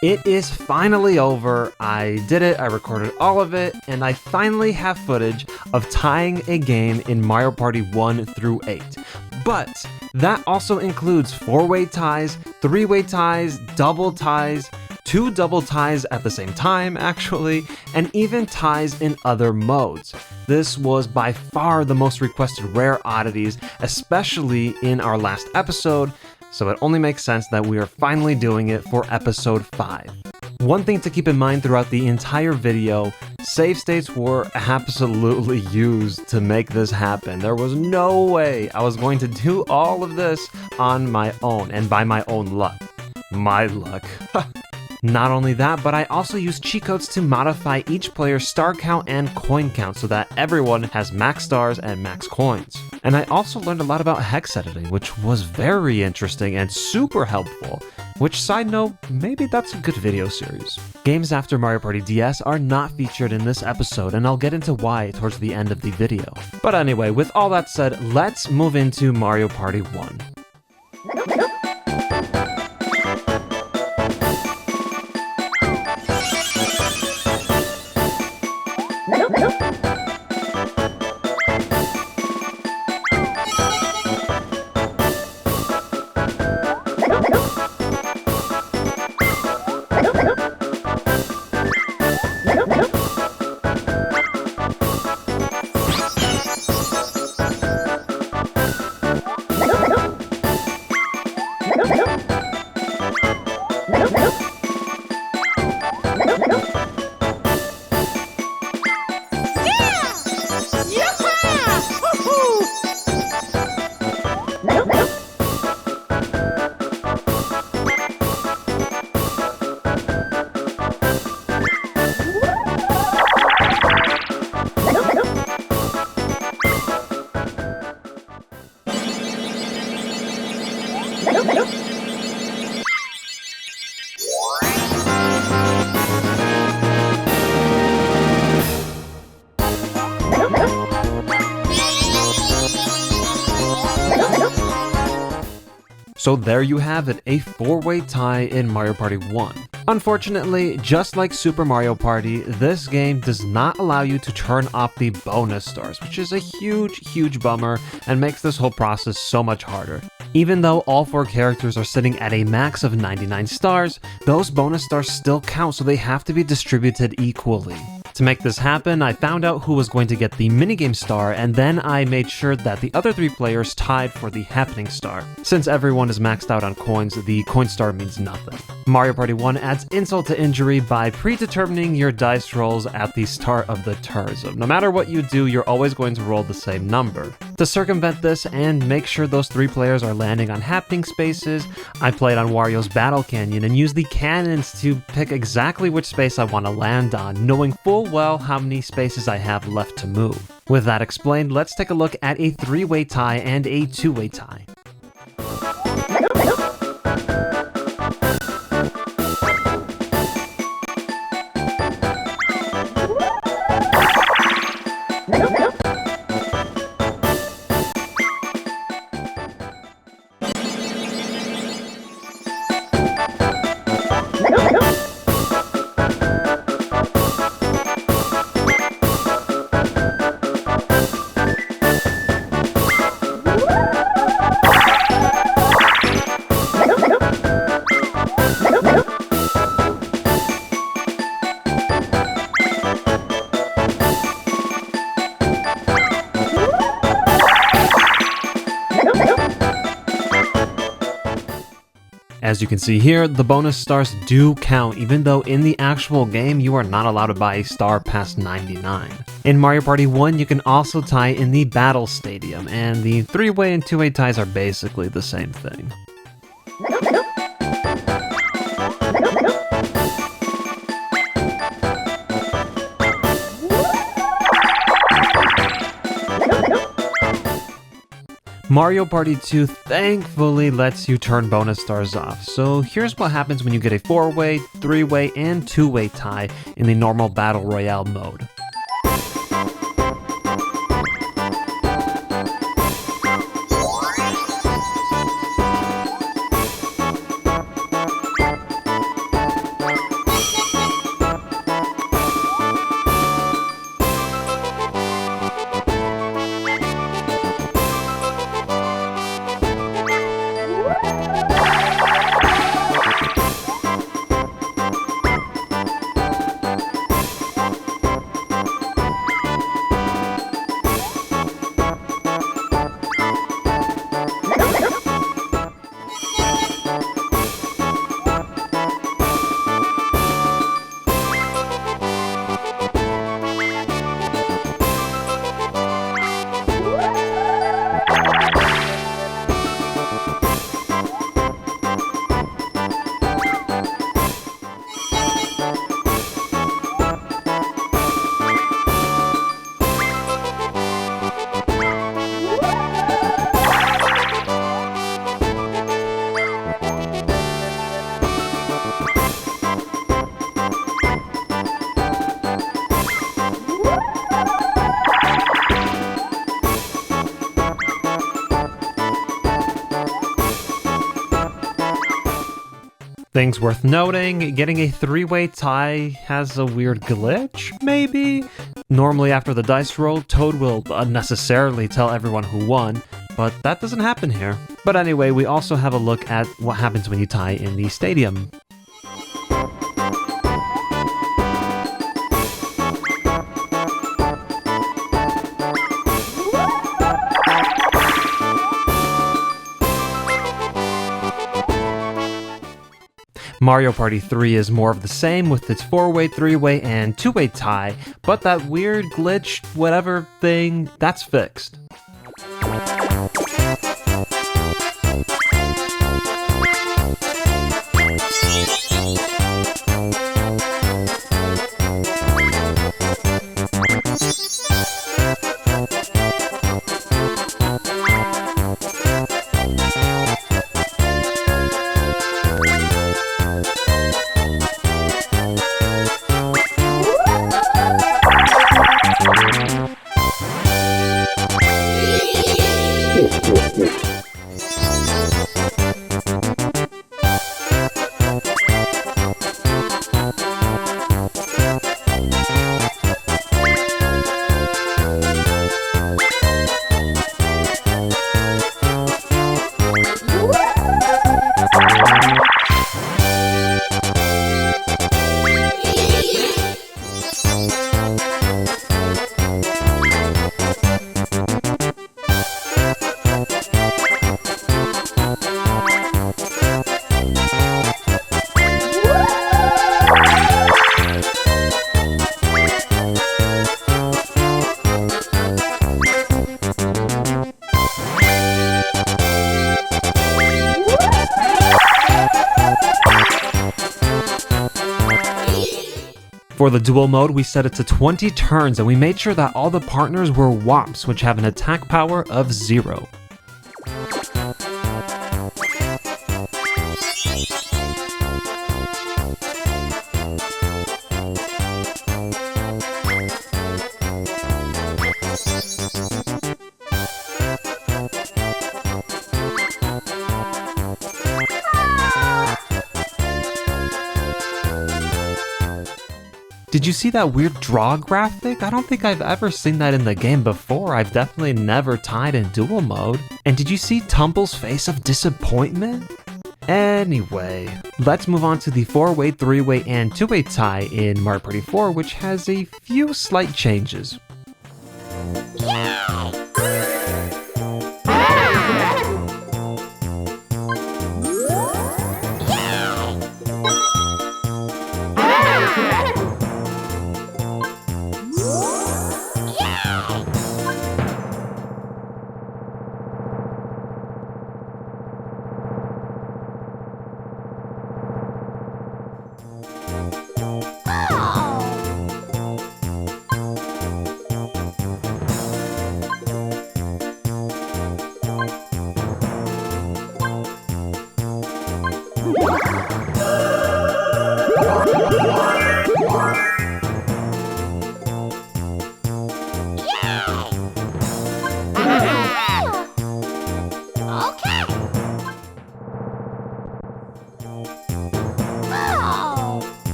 It is finally over. I did it, I recorded all of it, and I finally have footage of tying a game in Mario Party 1 through 8. But that also includes 4-way ties, 3-way ties, double ties, 2 double ties at the same time actually, and even ties in other modes. This was by far the most requested Rare Oddities, especially in our last episode, so it only makes sense that we are finally doing it for episode 5. One thing to keep in mind throughout the entire video, save states were absolutely used to make this happen. There was no way I was going to do all of this on my own and by my own luck. My luck. Not only that, but I also used cheat codes to modify each player's star count and coin count so that everyone has max stars and max coins. And I also learned a lot about hex editing, which was very interesting and super helpful. Which, side note, maybe that's a good video series. Games after Mario Party DS are not featured in this episode, and I'll get into why towards the end of the video. But anyway, with all that said, let's move into Mario Party 1. So there you have it, a 4-way tie in Mario Party 1. Unfortunately, just like Super Mario Party, this game does not allow you to turn off the bonus stars, which is a huge bummer and makes this whole process so much harder. Even though all 4 characters are sitting at a max of 99 stars, those bonus stars still count, so they have to be distributed equally. To make this happen, I found out who was going to get the minigame star, and then I made sure that the other 3 players tied for the happening star. Since everyone is maxed out on coins, the coin star means nothing. Mario Party 1 adds insult to injury by predetermining your dice rolls at the start of the turn. So no matter what you do, you're always going to roll the same number. To circumvent this and make sure those 3 players are landing on happening spaces, I played on Wario's Battle Canyon and used the cannons to pick exactly which space I want to land on, knowing full well how many spaces I have left to move. With that explained, let's take a look at a 3-way tie and a 2-way tie. As you can see here, the bonus stars do count, even though in the actual game you are not allowed to buy a star past 99. In Mario Party 1, you can also tie in the Battle Stadium, and the 3-way and 2-way ties are basically the same thing. Mario Party 2 thankfully lets you turn bonus stars off, so here's what happens when you get a 4-way, 3-way, and 2-way tie in the normal Battle Royale mode. Things worth noting, getting a three-way tie has a weird glitch, maybe? Normally after the dice roll, Toad will unnecessarily tell everyone who won, but that doesn't happen here. But anyway, we also have a look at what happens when you tie in the stadium. Mario Party 3 is more of the same with its 4-way, 3-way, and 2-way tie, but that weird glitch, whatever thing, that's fixed. For the duel mode, we set it to 20 turns, and we made sure that all the partners were Womps, which have an attack power of 0. Did you see that weird draw graphic? I don't think I've ever seen that in the game before. I've definitely never tied in duel mode. And did you see Tumble's face of disappointment? Anyway, let's move on to the 4-way, 3-way, and 2-way tie in Mario Party 4, which has a few slight changes.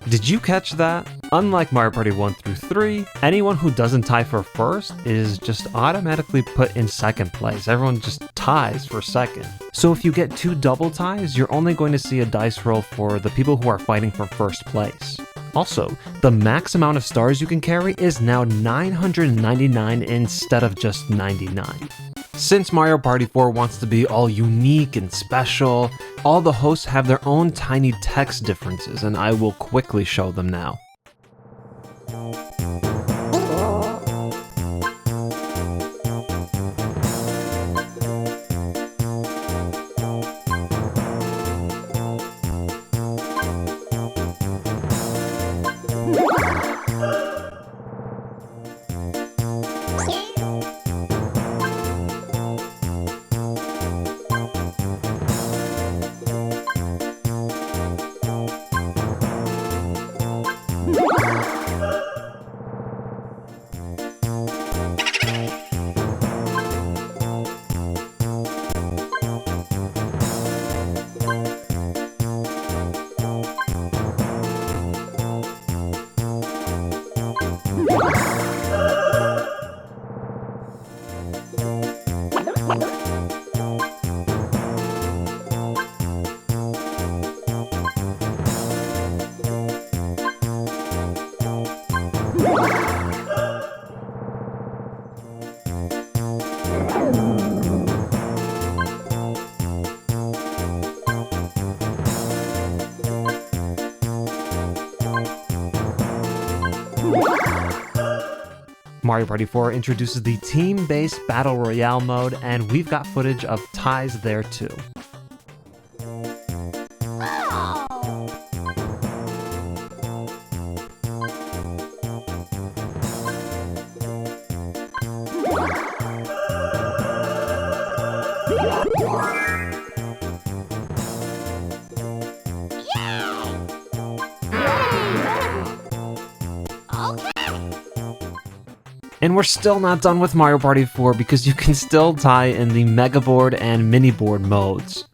Did you catch that? Unlike Mario Party 1 through 3, anyone who doesn't tie for first is just automatically put in second place. Everyone just ties for second. So if you get 2 double ties, you're only going to see a dice roll for the people who are fighting for first place. Also, the max amount of stars you can carry is now 999 instead of just 99. Since Mario Party 4 wants to be all unique and special, all the hosts have their own tiny text differences, and I will quickly show them now. Mario Party 4 introduces the team-based Battle Royale mode, and we've got footage of ties there too. And we're still not done with Mario Party 4 because you can still tie in the Mega Board and Mini Board modes.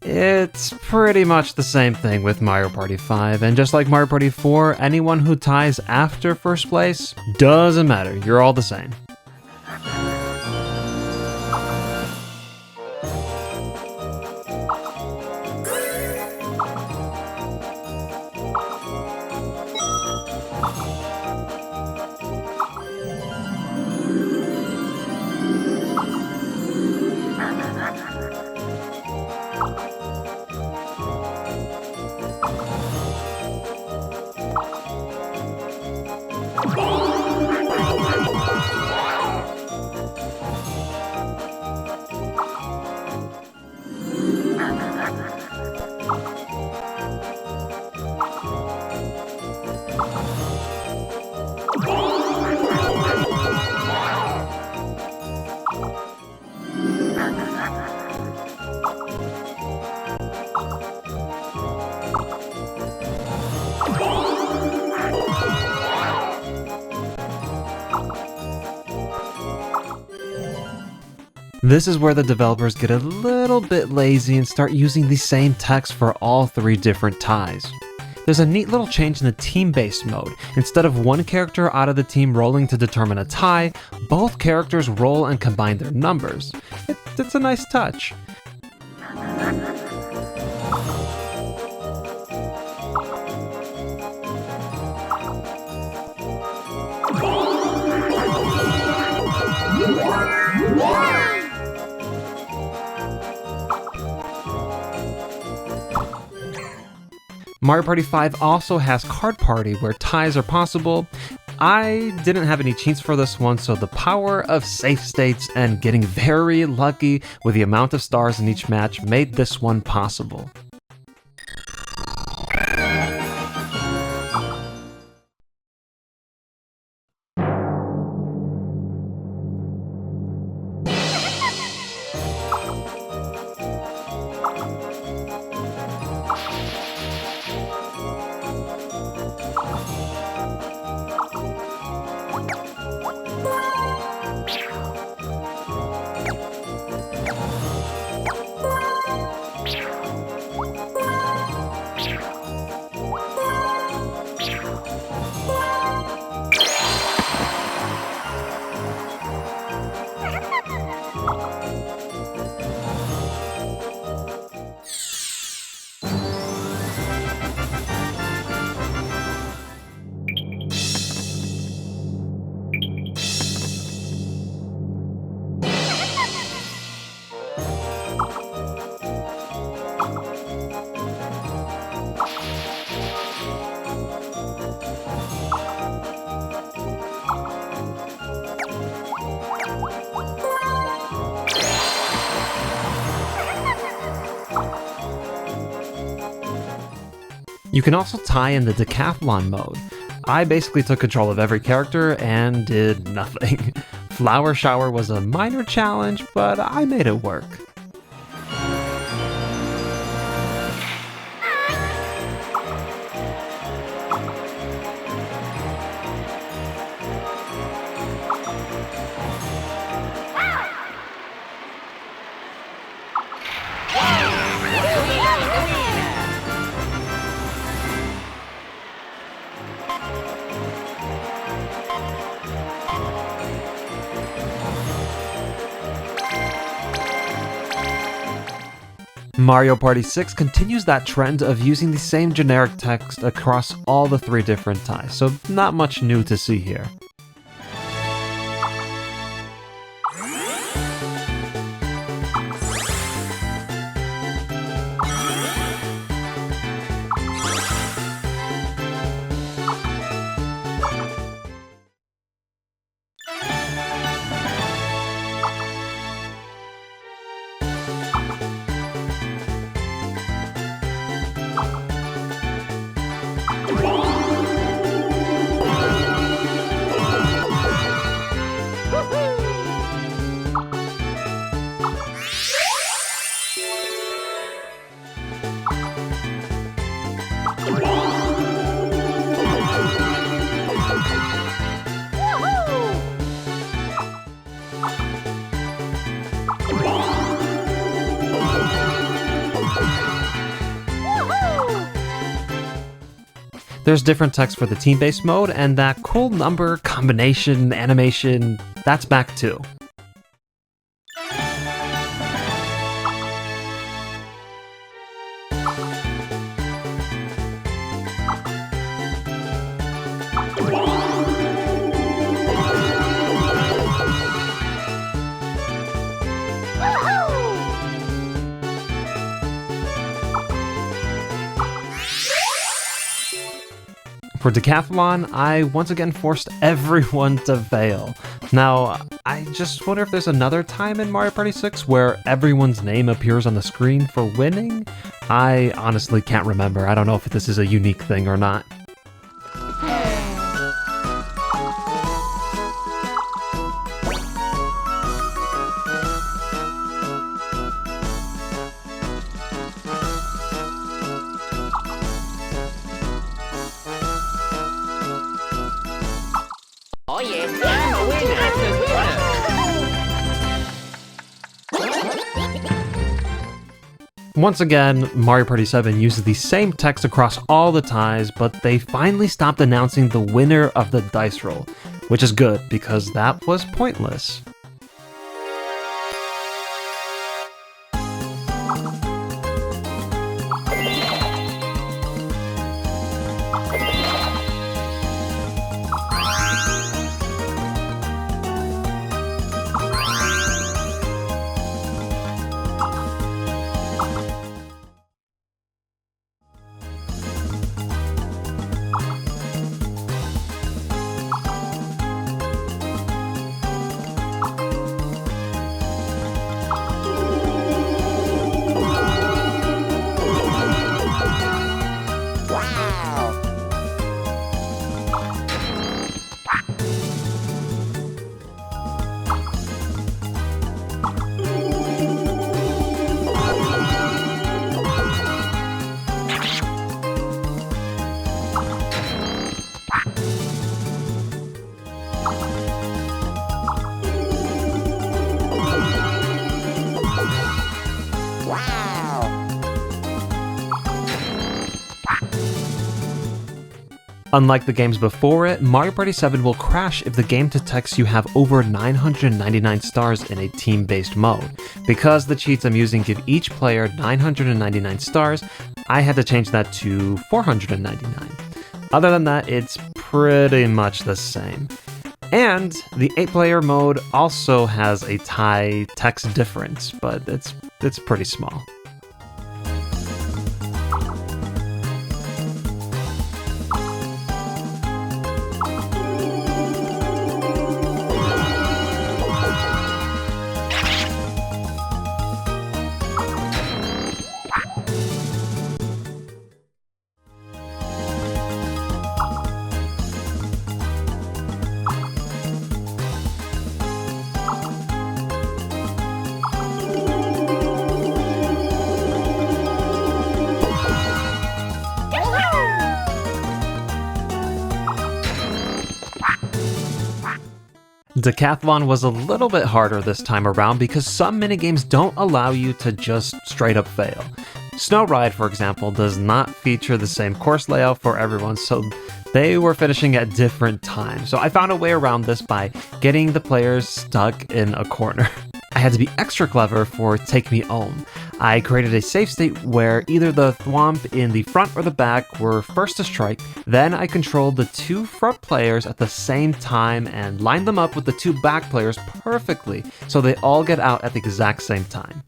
It's pretty much the same thing with Mario Party 5, and just like Mario Party 4, anyone who ties after first place, doesn't matter, you're all the same. This is where the developers get a little bit lazy and start using the same text for all three different ties. There's a neat little change in the team-based mode. Instead of one character out of the team rolling to determine a tie, both characters roll and combine their numbers. It's a nice touch. Mario Party 5 also has Card Party, where ties are possible. I didn't have any cheats for this one, so the power of safe states and getting very lucky with the amount of stars in each match made this one possible. You can also tie in the decathlon mode. I basically took control of every character and did nothing. Flower Shower was a minor challenge, but I made it work. Mario Party 6 continues that trend of using the same generic text across all the three different ties, so not much new to see here. There's different text for the team-based mode, and that cool number combination animation, that's back too. For Decathlon, I once again forced everyone to fail. Now, I just wonder if there's another time in Mario Party 6 where everyone's name appears on the screen for winning? I honestly can't remember. I don't know if this is a unique thing or not. Oh yes, I'm a winner! Once again, Mario Party 7 uses the same text across all the ties, but they finally stopped announcing the winner of the dice roll, which is good because that was pointless. Unlike the games before it, Mario Party 7 will crash if the game detects you have over 999 stars in a team-based mode. Because the cheats I'm using give each player 999 stars, I had to change that to 499. Other than that, it's pretty much the same. And the 8-player mode also has a tie text difference, but it's pretty small. Decathlon was a little bit harder this time around because some minigames don't allow you to just straight up fail. Snow Ride, for example, does not feature the same course layout for everyone, so they were finishing at different times. So I found a way around this by getting the players stuck in a corner. I had to be extra clever for Take Me Home. I created a save state where either the thwomp in the front or the back were first to strike, then I controlled the two front players at the same time and lined them up with the two back players perfectly so they all get out at the exact same time.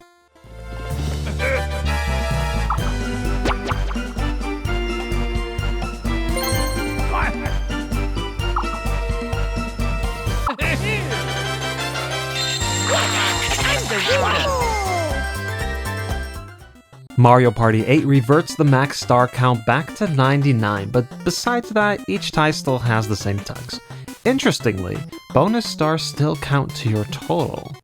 Mario Party 8 reverts the max star count back to 99, but besides that, each tie still has the same tugs. Interestingly, bonus stars still count to your total.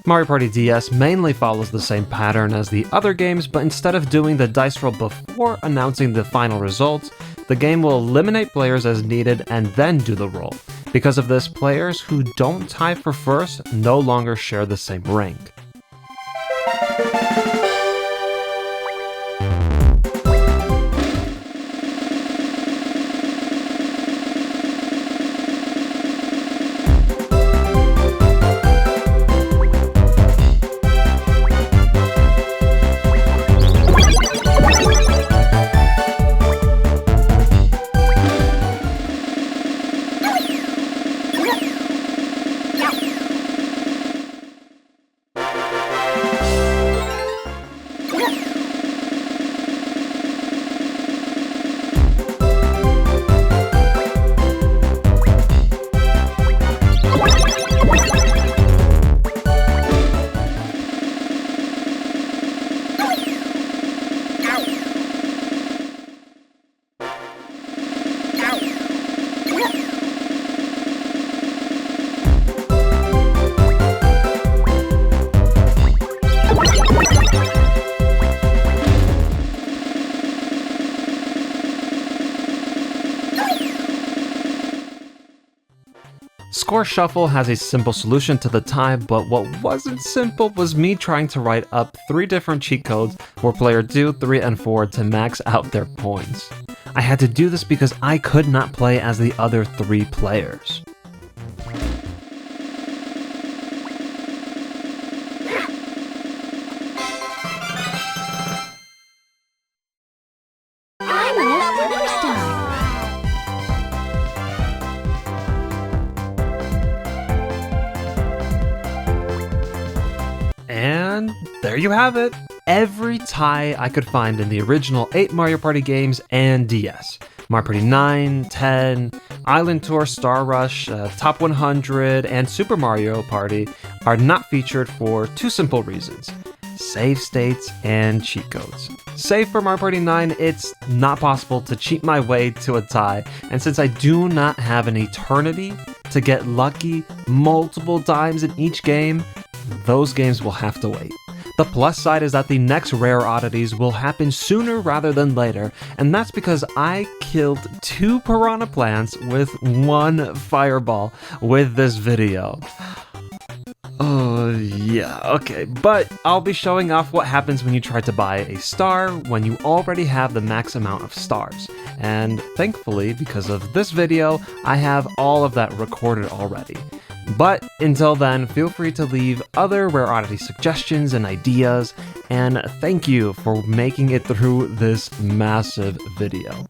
Mario Party DS mainly follows the same pattern as the other games, but instead of doing the dice roll before announcing the final results, the game will eliminate players as needed and then do the roll. Because of this, players who don't tie for first no longer share the same rank. Score Shuffle has a simple solution to the tie, but what wasn't simple was me trying to write up 3 different cheat codes for player 2, 3, and 4 to max out their points. I had to do this because I could not play as the other 3 players. And there you have it! Every tie I could find in the original 8 Mario Party games and DS. Mario Party 9, 10, Island Tour, Star Rush, Top 100, and Super Mario Party are not featured for 2 simple reasons: save states and cheat codes. Save for Mario Party 9, it's not possible to cheat my way to a tie, and since I do not have an eternity to get lucky multiple times in each game, those games will have to wait. The plus side is that the next Rare Oddities will happen sooner rather than later, and that's because I killed 2 piranha plants with 1 fireball with this video. Oh yeah, okay, but I'll be showing off what happens when you try to buy a star when you already have the max amount of stars. And thankfully, because of this video, I have all of that recorded already. But until then, feel free to leave other Rare Oddity suggestions and ideas, and thank you for making it through this massive video.